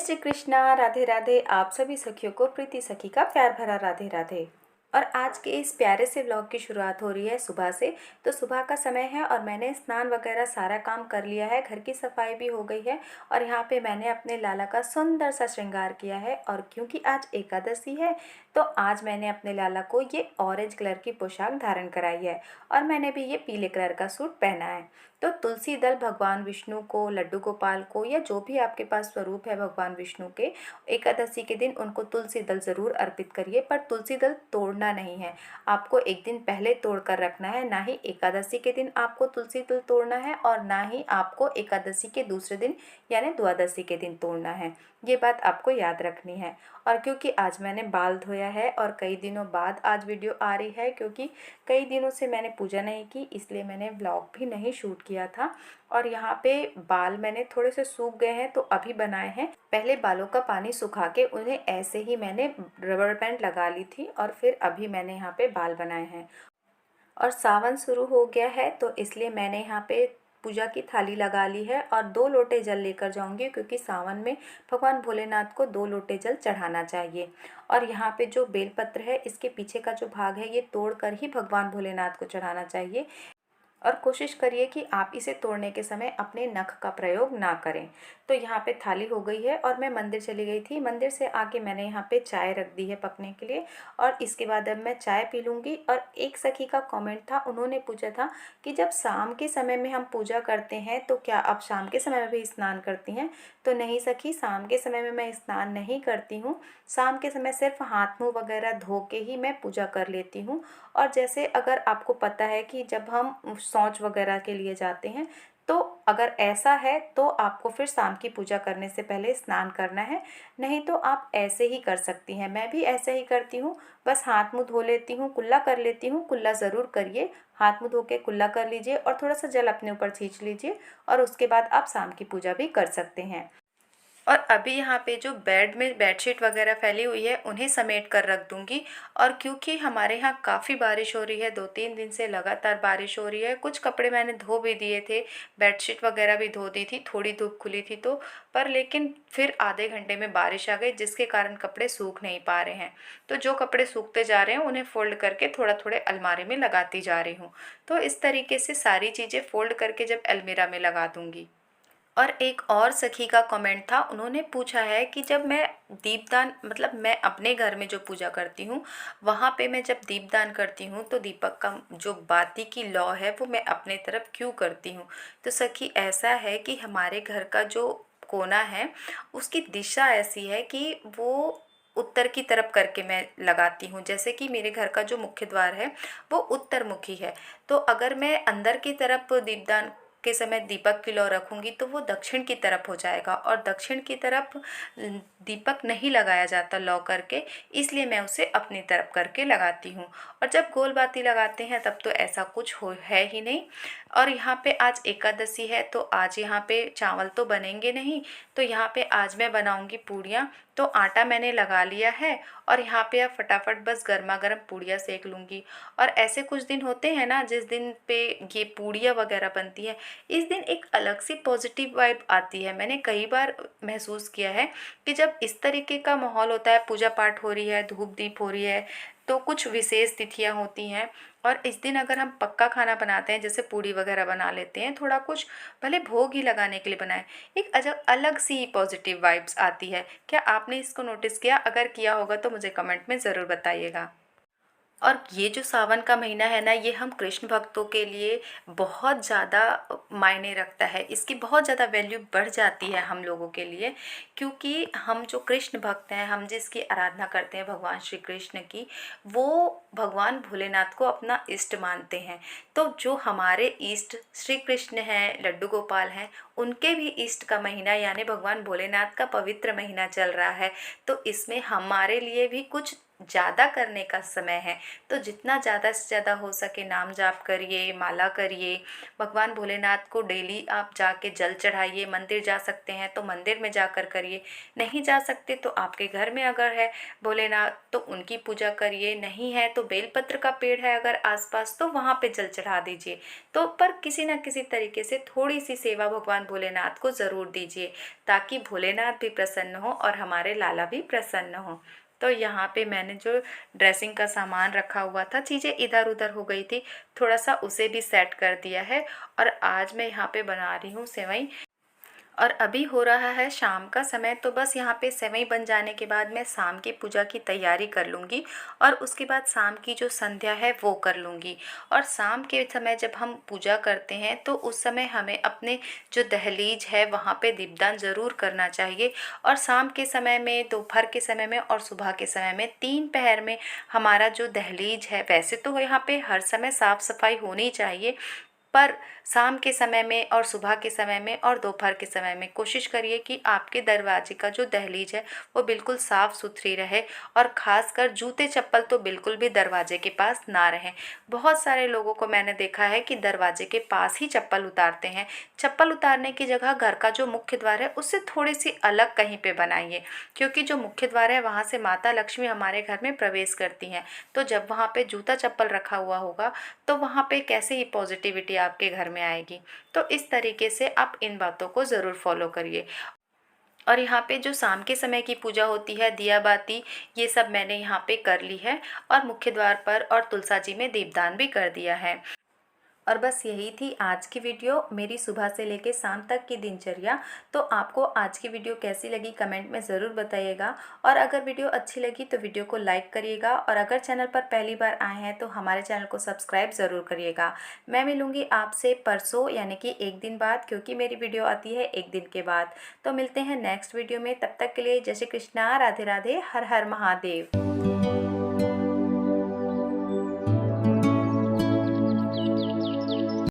श्री कृष्णा। राधे राधे। आप सभी सखियों को प्रीति सखी का प्यार भरा राधे राधे। और आज के इस प्यारे से व्लॉग की शुरुआत हो रही है सुबह से। तो सुबह का समय है और मैंने स्नान वगैरह सारा काम कर लिया है, घर की सफाई भी हो गई है। और यहाँ पे मैंने अपने लाला का सुंदर सा श्रृंगार किया है। और क्योंकि आज एकादशी है तो आज मैंने अपने लाला को ये ऑरेंज कलर की पोशाक धारण कराई है और मैंने भी ये पीले कलर का सूट पहना है। तो तुलसी दल भगवान विष्णु को, लड्डू गोपाल को, या जो भी आपके पास स्वरूप है भगवान विष्णु के, एकादशी के दिन उनको तुलसी दल ज़रूर अर्पित करिए। पर तुलसी दल तोड़ना नहीं है, आपको एक दिन पहले तोड़ कर रखना है। ना ही एकादशी के दिन आपको तुलसी दल तोड़ना है और ना ही आपको एकादशी के दूसरे दिन यानी द्वादशी के दिन तोड़ना है। ये बात आपको याद रखनी है। और क्योंकि आज मैंने बाल धोया है और कई दिनों बाद आज वीडियो आ रही है, क्योंकि कई दिनों से मैंने पूजा नहीं की, इसलिए मैंने व्लॉग भी नहीं शूट किया था। और यहाँ पे बाल मैंने थोड़े से सूख गए हैं तो अभी बनाए हैं। पहले बालों का पानी सुखा के उन्हें ऐसे ही मैंने रबर बैंड लगा ली थी और फिर अभी मैंने यहाँ पे बाल बनाए हैं। और सावन शुरू हो गया है तो इसलिए मैंने यहाँ पे पूजा की थाली लगा ली है और 2 लोटे जल लेकर जाऊंगी, क्योंकि सावन में भगवान भोलेनाथ को 2 लोटे जल चढ़ाना चाहिए। और यहाँ पे जो बेलपत्र है इसके पीछे का जो भाग है ये तोड़कर ही भगवान भोलेनाथ को चढ़ाना चाहिए। और कोशिश करिए कि आप इसे तोड़ने के समय अपने नख का प्रयोग ना करें। तो यहाँ पे थाली हो गई है और मैं मंदिर चली गई थी। मंदिर से आके मैंने यहाँ पे चाय रख दी है पकने के लिए और इसके बाद अब मैं चाय पी लूँगी। और एक सखी का कमेंट था, उन्होंने पूछा था कि जब शाम के समय में हम पूजा करते हैं तो क्या आप शाम के समय में भी स्नान करती हैं? तो नहीं सखी, शाम के समय में मैं स्नान नहीं करती हूँ। शाम के समय सिर्फ हाथ मुँह वगैरह धो के ही मैं पूजा कर लेती हूँ। और जैसे अगर आपको पता है कि जब हम शौच वगैरह के लिए जाते हैं तो अगर ऐसा है तो आपको फिर शाम की पूजा करने से पहले स्नान करना है, नहीं तो आप ऐसे ही कर सकती हैं। मैं भी ऐसे ही करती हूँ, बस हाथ मुंह धो लेती हूँ, कुल्ला कर लेती हूँ। कुल्ला ज़रूर करिए, हाथ मुंह धो के कुल्ला कर लीजिए और थोड़ा सा जल अपने ऊपर खींच लीजिए और उसके बाद आप शाम की पूजा भी कर सकते हैं। और अभी यहाँ पे जो बेड में बेडशीट वगैरह फैली हुई है उन्हें समेट कर रख दूंगी। और क्योंकि हमारे यहाँ काफ़ी बारिश हो रही है, 2-3 दिन से लगातार बारिश हो रही है। कुछ कपड़े मैंने धो भी दिए थे, बेडशीट वगैरह भी धो दी थी, थोड़ी धूप खुली थी तो, पर लेकिन फिर आधे घंटे में बारिश आ गई जिसके कारण कपड़े सूख नहीं पा रहे हैं। तो जो कपड़े सूखते जा रहे हैं उन्हें फोल्ड करके थोड़ा थोड़े अलमारी में लगाती जा रही हूँ। तो इस तरीके से सारी चीज़ें फोल्ड करके जब अलमीरा में लगा दूंगी। और एक और सखी का कमेंट था, उन्होंने पूछा है कि जब मैं दीपदान, मतलब मैं अपने घर में जो पूजा करती हूँ वहाँ पे मैं जब दीपदान करती हूँ तो दीपक का जो बाती की लौ है वो मैं अपने तरफ क्यों करती हूँ? तो सखी ऐसा है कि हमारे घर का जो कोना है उसकी दिशा ऐसी है कि वो उत्तर की तरफ करके मैं लगाती हूँ। जैसे कि मेरे घर का जो मुख्य द्वार है वो उत्तर मुखी है, तो अगर मैं अंदर की तरफ दीपदान के समय दीपक की लौ रखूंगी तो वो दक्षिण की तरफ हो जाएगा और दक्षिण की तरफ दीपक नहीं लगाया जाता लौ करके, इसलिए मैं उसे अपनी तरफ करके लगाती हूँ। और जब गोल बाती लगाते हैं तब तो ऐसा कुछ हो है ही नहीं। और यहाँ पे आज एकादशी है तो आज यहाँ पे चावल तो बनेंगे नहीं, तो यहाँ पे आज मैं बनाऊंगी पूड़ियाँ। तो आटा मैंने लगा लिया है और यहाँ पे अब फटाफट बस गर्मा गर्म पूड़ियाँ सेक लूँगी। और ऐसे कुछ दिन होते हैं ना जिस दिन पे ये पूड़ियाँ वगैरह बनती है, इस दिन एक अलग सी पॉजिटिव वाइब आती है। मैंने कई बार महसूस किया है कि जब इस तरीके का माहौल होता है, पूजा पाठ हो रही है, धूप दीप हो रही है, तो कुछ विशेष तिथियां होती हैं और इस दिन अगर हम पक्का खाना बनाते हैं, जैसे पूड़ी वगैरह बना लेते हैं, थोड़ा कुछ भले भोग ही लगाने के लिए बनाए, एक अलग सी पॉजिटिव वाइब्स आती है। क्या आपने इसको नोटिस किया? अगर किया होगा तो मुझे कमेंट में ज़रूर बताइएगा। और ये जो सावन का महीना है ना, ये हम कृष्ण भक्तों के लिए बहुत ज़्यादा मायने रखता है। इसकी बहुत ज़्यादा वैल्यू बढ़ जाती है हम लोगों के लिए, क्योंकि हम जो कृष्ण भक्त हैं, हम जिसकी आराधना करते हैं भगवान श्री कृष्ण की, वो भगवान भोलेनाथ को अपना इष्ट मानते हैं। तो जो हमारे इष्ट श्री कृष्ण हैं, लड्डू गोपाल हैं, उनके भी इष्ट का महीना यानी भगवान भोलेनाथ का पवित्र महीना चल रहा है। तो इसमें हमारे लिए भी कुछ ज़्यादा करने का समय है। तो जितना ज़्यादा से ज़्यादा हो सके नाम जाप करिए, माला करिए, भगवान भोलेनाथ को डेली आप जाके जल चढ़ाइए। मंदिर जा सकते हैं तो मंदिर में जाकर करिए, नहीं जा सकते तो आपके घर में अगर है भोलेनाथ तो उनकी पूजा करिए, नहीं है तो बेलपत्र का पेड़ है अगर आसपास तो वहाँ पे जल चढ़ा दीजिए। तो पर किसी ना किसी तरीके से थोड़ी सी सेवा भगवान भोलेनाथ को ज़रूर दीजिए, ताकि भोलेनाथ भी प्रसन्न हो और हमारे लाला भी प्रसन्न हो। तो यहाँ पे मैंने जो ड्रेसिंग का सामान रखा हुआ था, चीज़ें इधर उधर हो गई थी, थोड़ा सा उसे भी सेट कर दिया है। और आज मैं यहाँ पे बना रही हूँ सेवई। और अभी हो रहा है शाम का समय, तो बस यहाँ पे सेवई बन जाने के बाद मैं शाम की पूजा की तैयारी कर लूँगी और उसके बाद शाम की जो संध्या है वो कर लूँगी। और शाम के समय जब हम पूजा करते हैं तो उस समय हमें अपने जो दहलीज है वहाँ पे दीपदान ज़रूर करना चाहिए। और शाम के समय में, दोपहर के समय में और सुबह के समय में, 3 पहर में हमारा जो दहलीज है, वैसे तो यहाँ पे हर समय साफ़ सफाई होनी चाहिए, पर शाम के समय में और सुबह के समय में और दोपहर के समय में कोशिश करिए कि आपके दरवाजे का जो दहलीज है वो बिल्कुल साफ़ सुथरी रहे। और ख़ासकर जूते चप्पल तो बिल्कुल भी दरवाजे के पास ना रहें। बहुत सारे लोगों को मैंने देखा है कि दरवाजे के पास ही चप्पल उतारते हैं। चप्पल उतारने की जगह घर का जो मुख्य द्वार है उससे थोड़ी सी अलग कहीं पे बनाइए, क्योंकि जो मुख्य द्वार है वहाँ से माता लक्ष्मी हमारे घर में प्रवेश करती हैं। तो जब वहाँ पे जूता चप्पल रखा हुआ होगा तो वहाँ पे कैसे ही पॉजिटिविटी आपके घर में आएगी। तो इस तरीके से आप इन बातों को ज़रूर फॉलो करिए। और यहाँ पे जो शाम के समय की पूजा होती है, दिया बाती, ये सब मैंने यहाँ पे कर ली है और मुख्य द्वार पर और तुलसा जी में दीपदान भी कर दिया है। और बस यही थी आज की वीडियो, मेरी सुबह से लेके शाम तक की दिनचर्या। तो आपको आज की वीडियो कैसी लगी कमेंट में ज़रूर बताइएगा। और अगर वीडियो अच्छी लगी तो वीडियो को लाइक करिएगा, और अगर चैनल पर पहली बार आए हैं तो हमारे चैनल को सब्सक्राइब ज़रूर करिएगा। मैं मिलूँगी आपसे परसों, यानी कि एक दिन बाद, क्योंकि मेरी वीडियो आती है एक दिन के बाद। तो मिलते हैं नेक्स्ट वीडियो में, तब तक के लिए जय श्री कृष्णा, राधे राधे, हर हर महादेव।